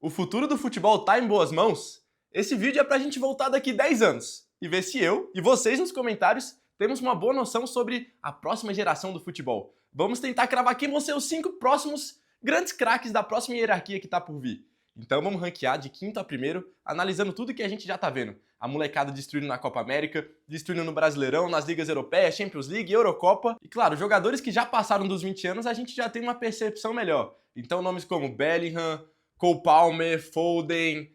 O futuro do futebol tá em boas mãos? Esse vídeo é pra gente voltar daqui 10 anos e ver se eu e vocês nos comentários temos uma boa noção sobre a próxima geração do futebol. Vamos tentar cravar quem vão ser os 5 próximos grandes craques da próxima hierarquia que tá por vir. Então vamos ranquear de quinto a primeiro, analisando tudo que a gente já tá vendo. A molecada destruindo na Copa América, destruindo no Brasileirão, nas ligas europeias, Champions League, Eurocopa. E claro, jogadores que já passaram dos 20 anos, a gente já tem uma percepção melhor. Então nomes como Bellingham, Cole Palmer, Foden,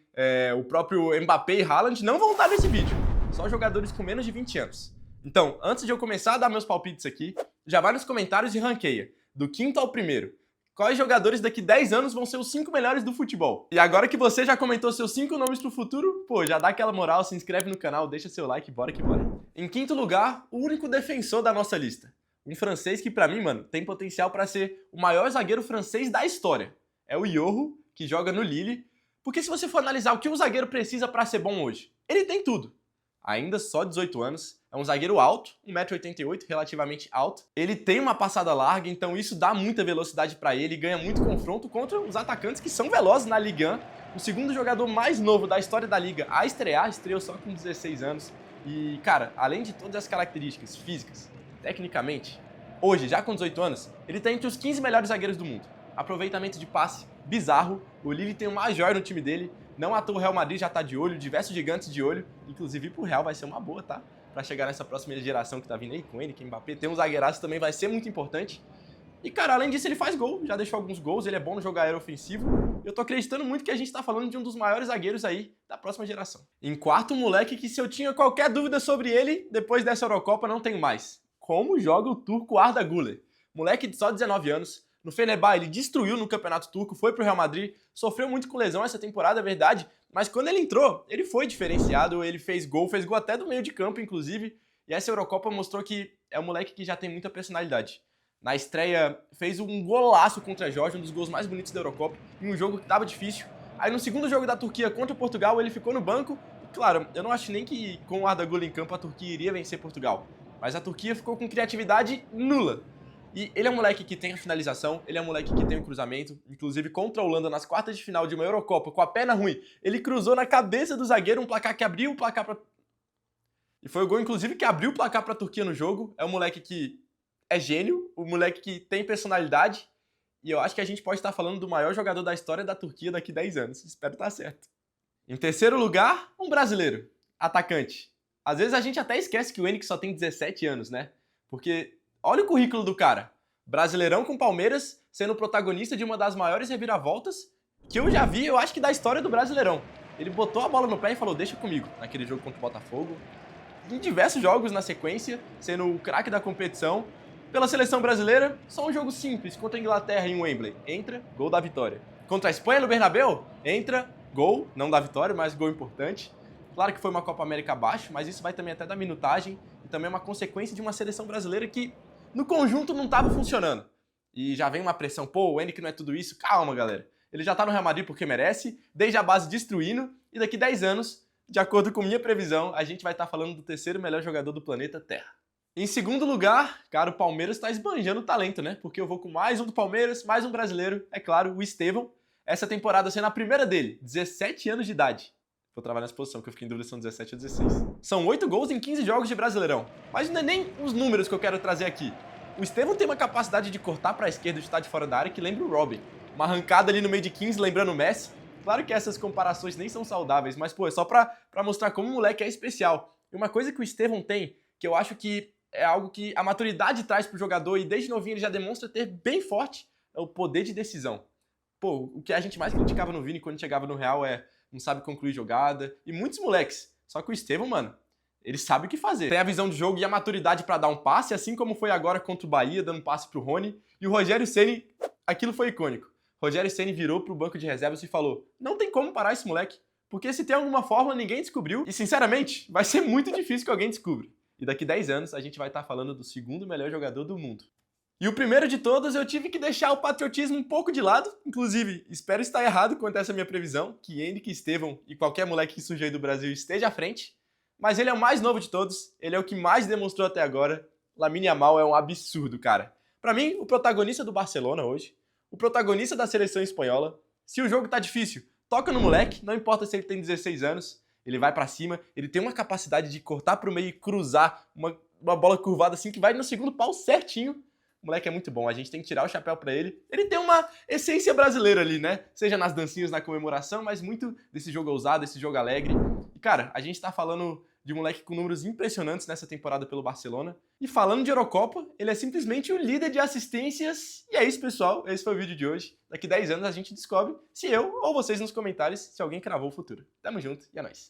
o próprio Mbappé e Haaland não vão estar nesse vídeo. Só jogadores com menos de 20 anos. Então, antes de eu começar a dar meus palpites aqui, já vai nos comentários e ranqueia, do quinto ao primeiro. Quais jogadores daqui 10 anos vão ser os 5 melhores do futebol? E agora que você já comentou seus 5 nomes pro futuro, pô, já dá aquela moral, se inscreve no canal, deixa seu like, bora que bora. Em quinto lugar, o único defensor da nossa lista. Um francês que pra mim, mano, tem potencial pra ser o maior zagueiro francês da história. É o Yoho, que joga no Lille. Porque se você for analisar o que um zagueiro precisa pra ser bom hoje, ele tem tudo. Ainda só 18 anos, é um zagueiro alto, 1,88 m, relativamente alto. Ele tem uma passada larga, então isso dá muita velocidade pra ele, ganha muito confronto contra os atacantes que são velozes na Ligue 1. O segundo jogador mais novo da história da liga a estrear, estreou só com 16 anos. E, cara, além de todas as características físicas, tecnicamente, hoje, já com 18 anos, ele tá entre os 15 melhores zagueiros do mundo. Aproveitamento de passe bizarro, o Lille tem o Major no time dele, não à toa o Real Madrid já tá de olho, diversos gigantes de olho, inclusive pro Real vai ser uma boa, tá? Pra chegar nessa próxima geração que tá vindo aí, com ele, com Mbappé, tem um zagueiraço também, vai ser muito importante. E, cara, além disso, ele faz gol, já deixou alguns gols, ele é bom no jogo aéreo ofensivo. Eu tô acreditando muito que a gente tá falando de um dos maiores zagueiros aí da próxima geração. Em quarto, um moleque que se eu tinha qualquer dúvida sobre ele, depois dessa Eurocopa, não tenho mais. Como joga o turco Arda Güler? Moleque de só 19 anos, no Fenerbahçe ele destruiu no campeonato turco, foi pro Real Madrid, sofreu muito com lesão essa temporada, é verdade, mas quando ele entrou, ele foi diferenciado, ele fez gol até do meio de campo, inclusive, e essa Eurocopa mostrou que é um moleque que já tem muita personalidade. Na estreia, fez um golaço contra a Geórgia, um dos gols mais bonitos da Eurocopa, em um jogo que tava difícil. Aí no segundo jogo da Turquia contra Portugal, ele ficou no banco, e claro, eu não acho nem que com o Arda Güler em campo a Turquia iria vencer Portugal, mas a Turquia ficou com criatividade nula. E ele é um moleque que tem a finalização, ele é um moleque que tem o cruzamento, inclusive contra a Holanda nas quartas de final de uma Eurocopa, com a perna ruim, ele cruzou na cabeça do zagueiro, um placar que abriu o placar pra... E foi o gol, inclusive, que abriu o placar pra Turquia no jogo. É um moleque que é gênio, um moleque que tem personalidade, e eu acho que a gente pode estar falando do maior jogador da história da Turquia daqui 10 anos. Espero estar certo. Em terceiro lugar, um brasileiro, atacante. Às vezes a gente até esquece que o Henrique só tem 17 anos, né? Porque olha o currículo do cara. Brasileirão com Palmeiras, sendo protagonista de uma das maiores reviravoltas que eu já vi, eu acho que da história do Brasileirão. Ele botou a bola no pé e falou, deixa comigo, naquele jogo contra o Botafogo. Em diversos jogos na sequência, sendo o craque da competição. Pela seleção brasileira, só um jogo simples contra a Inglaterra em Wembley. Entra, gol da vitória. Contra a Espanha no Bernabéu, entra, gol, não da vitória, mas gol importante. Claro que foi uma Copa América abaixo, mas isso vai também até da minutagem e também é uma consequência de uma seleção brasileira que no conjunto não estava funcionando. E já vem uma pressão, pô, o Henrique não é tudo isso. Calma, galera. Ele já tá no Real Madrid porque merece, desde a base destruindo, e daqui 10 anos, de acordo com minha previsão, a gente vai estar falando do terceiro melhor jogador do planeta Terra. Em segundo lugar, cara, o Palmeiras tá esbanjando o talento, né? Porque eu vou com mais um do Palmeiras, mais um brasileiro, é claro, o Estevão. Essa temporada sendo a primeira dele, 17 anos de idade. Vou trabalhar nessa posição, que eu fiquei em dúvida se são 17 ou 16. São 8 gols em 15 jogos de Brasileirão. Mas não é nem os números que eu quero trazer aqui. O Estevão tem uma capacidade de cortar para a esquerda e chutar de fora da área que lembra o Robin. Uma arrancada ali no meio de 15, lembrando o Messi. Claro que essas comparações nem são saudáveis, mas pô, é só pra mostrar como o moleque é especial. E uma coisa que o Estevão tem, que eu acho que é algo que a maturidade traz pro jogador e desde novinho ele já demonstra ter bem forte, é o poder de decisão. Pô, o que a gente mais criticava no Vini quando chegava no Real é não sabe concluir jogada, e muitos moleques. Só que o Estevão, mano, ele sabe o que fazer. Tem a visão de jogo e a maturidade pra dar um passe, assim como foi agora contra o Bahia, dando um passe pro Rony. E o Rogério Ceni, aquilo foi icônico. Rogério Ceni virou pro banco de reservas e falou, não tem como parar esse moleque, porque se tem alguma fórmula ninguém descobriu, e sinceramente, vai ser muito difícil que alguém descubra. E daqui 10 anos a gente vai estar falando do segundo melhor jogador do mundo. E o primeiro de todos, eu tive que deixar o patriotismo um pouco de lado. Inclusive, espero estar errado quanto a essa minha previsão, que Henrique, Estevão e qualquer moleque que surja aí do Brasil esteja à frente. Mas ele é o mais novo de todos, ele é o que mais demonstrou até agora. Lamine Yamal é um absurdo, cara. Pra mim, o protagonista do Barcelona hoje, o protagonista da seleção espanhola. Se o jogo tá difícil, toca no moleque, não importa se ele tem 16 anos, ele vai pra cima, ele tem uma capacidade de cortar pro meio e cruzar uma bola curvada assim que vai no segundo pau certinho. O moleque é muito bom, a gente tem que tirar o chapéu pra ele. Ele tem uma essência brasileira ali, né? Seja nas dancinhas, na comemoração, mas muito desse jogo ousado, desse jogo alegre. E, cara, a gente tá falando de um moleque com números impressionantes nessa temporada pelo Barcelona. E falando de Eurocopa, ele é simplesmente o líder de assistências. E é isso, pessoal. Esse foi o vídeo de hoje. Daqui 10 anos a gente descobre se eu ou vocês nos comentários se alguém cravou o futuro. Tamo junto e é nóis.